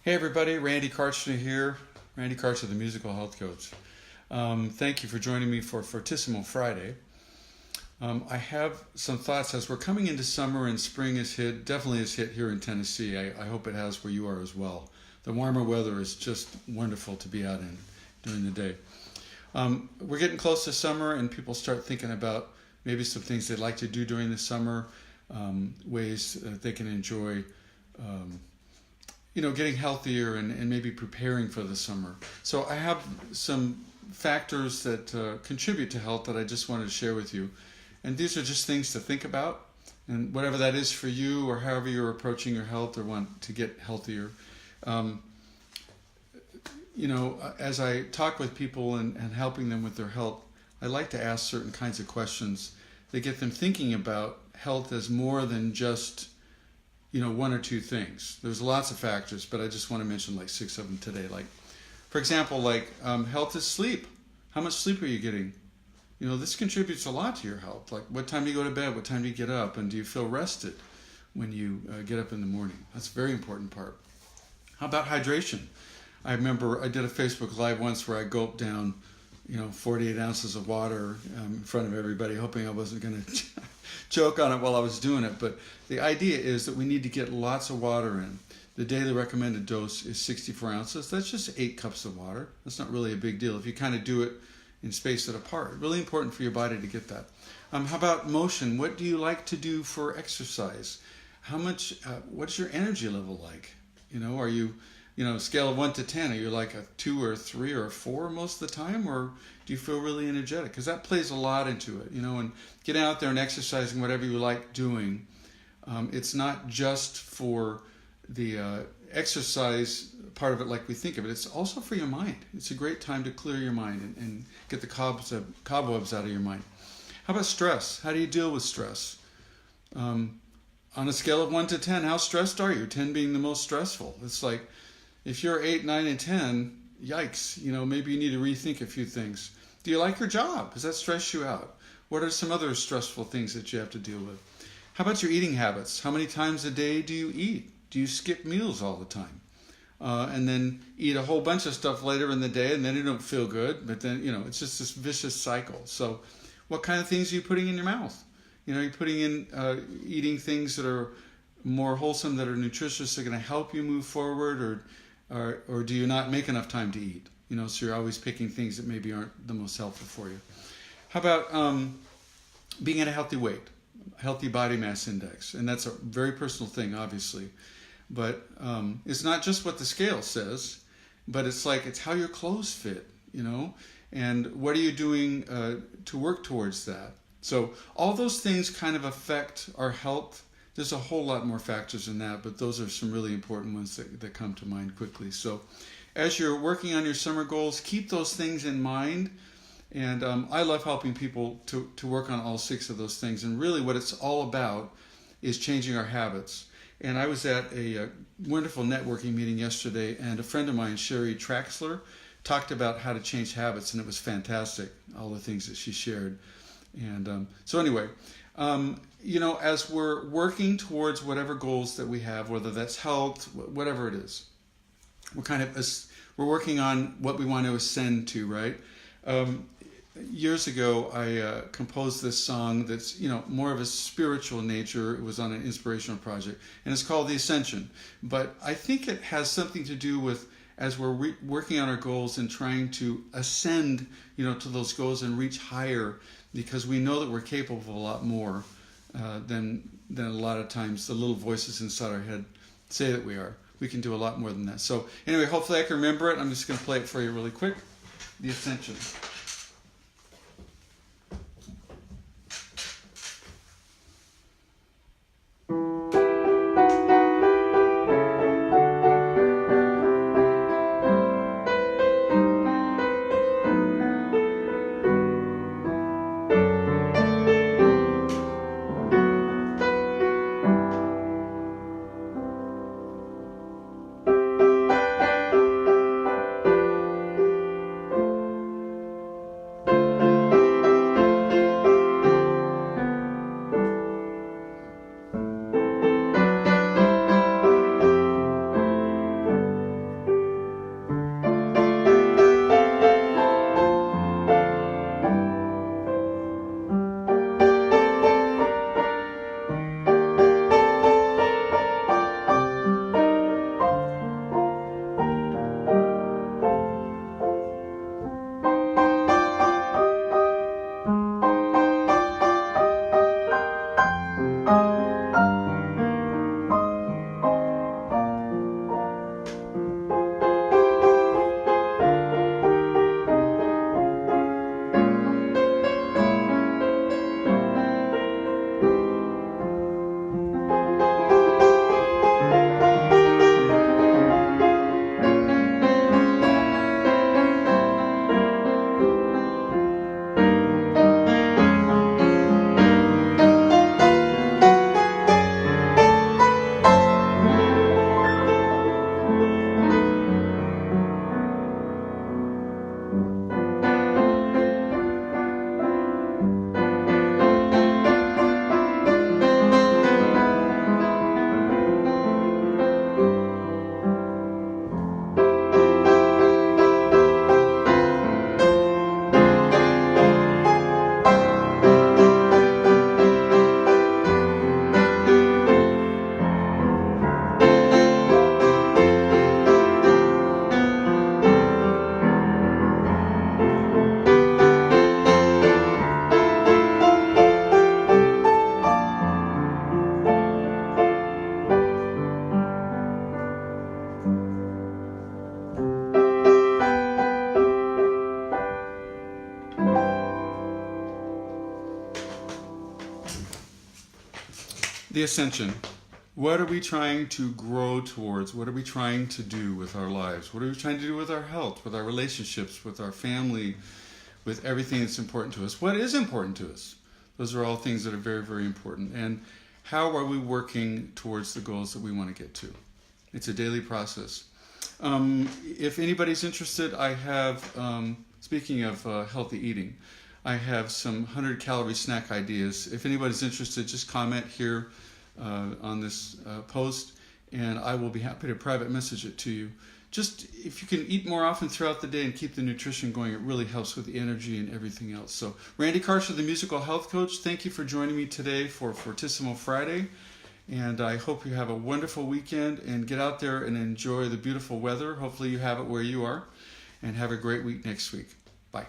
Hey everybody, Randy Karchner here. Randy Karchner, the musical health coach. Thank you for joining me for Fortissimo Friday. I have some thoughts as we're coming into summer and spring is hit, definitely is hit here in Tennessee. I hope it has where you are as well. The warmer weather is just wonderful to be out in during the day. We're getting close to summer and people start thinking about maybe some things they'd like to do during the summer, ways they can enjoy getting healthier and maybe preparing for the summer. So I have some factors that contribute to health that I just wanted to share with you. And these are just things to think about. And whatever that is for you or however you're approaching your health or want to get healthier. As I talk with people and helping them with their health, I like to ask certain kinds of questions that get them thinking about health as more than just one or two things. There's lots of factors, but I just want to mention like 6 of them today. Like, for example, health is sleep. How much sleep are you getting? This contributes a lot to your health. Like, what time do you go to bed? What time do you get up? And do you feel rested when you get up in the morning? That's a very important part. How about hydration? I remember I did a Facebook Live once where I gulped down 48 ounces of water in front of everybody, hoping I wasn't going to choke on it while I was doing it. But the idea is that we need to get lots of water in. The daily recommended dose is 64 ounces. That's just 8 cups of water. That's not really a big deal if you kind of do it and space it apart. Really important for your body to get that. How about motion? What do you like to do for exercise? What's your energy level like? Are you scale of 1 to 10, are you like a 2 or 3 or a 4 most of the time, or do you feel really energetic? Because that plays a lot into it, and getting out there and exercising whatever you like doing. It's not just for the exercise part of it like we think of it. It's also for your mind. It's a great time to clear your mind and get the cobwebs out of your mind. How about stress? How do you deal with stress? On a scale of 1 to 10, how stressed are you? 10 being the most stressful. It's like, if you're 8, 9, and 10, yikes, maybe you need to rethink a few things. Do you like your job? Does that stress you out? What are some other stressful things that you have to deal with? How about your eating habits? How many times a day do you eat? Do you skip meals all the time? And then eat a whole bunch of stuff later in the day and then you don't feel good, but then, it's just this vicious cycle. So what kind of things are you putting in your mouth? Are you putting in eating things that are more wholesome, that are nutritious, that are going to help you move forward, or do you not make enough time to eat? So you're always picking things that maybe aren't the most helpful for you. How about being at a healthy weight, healthy body mass index? And that's a very personal thing, obviously. But it's not just what the scale says, but it's how your clothes fit, and what are you doing to work towards that? So all those things kind of affect our health. There's a whole lot more factors in that, but those are some really important ones that come to mind quickly. So as you're working on your summer goals, keep those things in mind. And I love helping people to work on all 6 of those things. And really what it's all about is changing our habits. And I was at a wonderful networking meeting yesterday, and a friend of mine, Sherry Traxler, talked about how to change habits, and it was fantastic, all the things that she shared. And so anyway, as we're working towards whatever goals that we have, whether that's health, whatever it is, we're working on what we want to ascend to, right? Years ago, I composed this song that's more of a spiritual nature. It was on an inspirational project, and it's called The Ascension. But I think it has something to do with, as we're working on our goals and trying to ascend, to those goals and reach higher, because we know that we're capable of a lot more than a lot of times the little voices inside our head say that we are. We can do a lot more than that. So anyway, hopefully I can remember it. I'm just going to play it for you really quick. The Ascension. The ascension. What are we trying to grow towards? What are we trying to do with our lives? What are we trying to do with our health, with our relationships, with our family, with everything that's important to us? What is important to us? Those are all things that are very, very important. And how are we working towards the goals that we want to get to? It's a daily process. If anybody's interested, I have, speaking of healthy eating, I have some 100-calorie snack ideas. If anybody's interested, just comment here on this post, and I will be happy to private message it to you. Just if you can eat more often throughout the day and keep the nutrition going, it really helps with the energy and everything else. So, Randy Karcher, the musical health coach, thank you for joining me today for Fortissimo Friday. And I hope you have a wonderful weekend and get out there and enjoy the beautiful weather. Hopefully you have it where you are. And have a great week next week. Bye.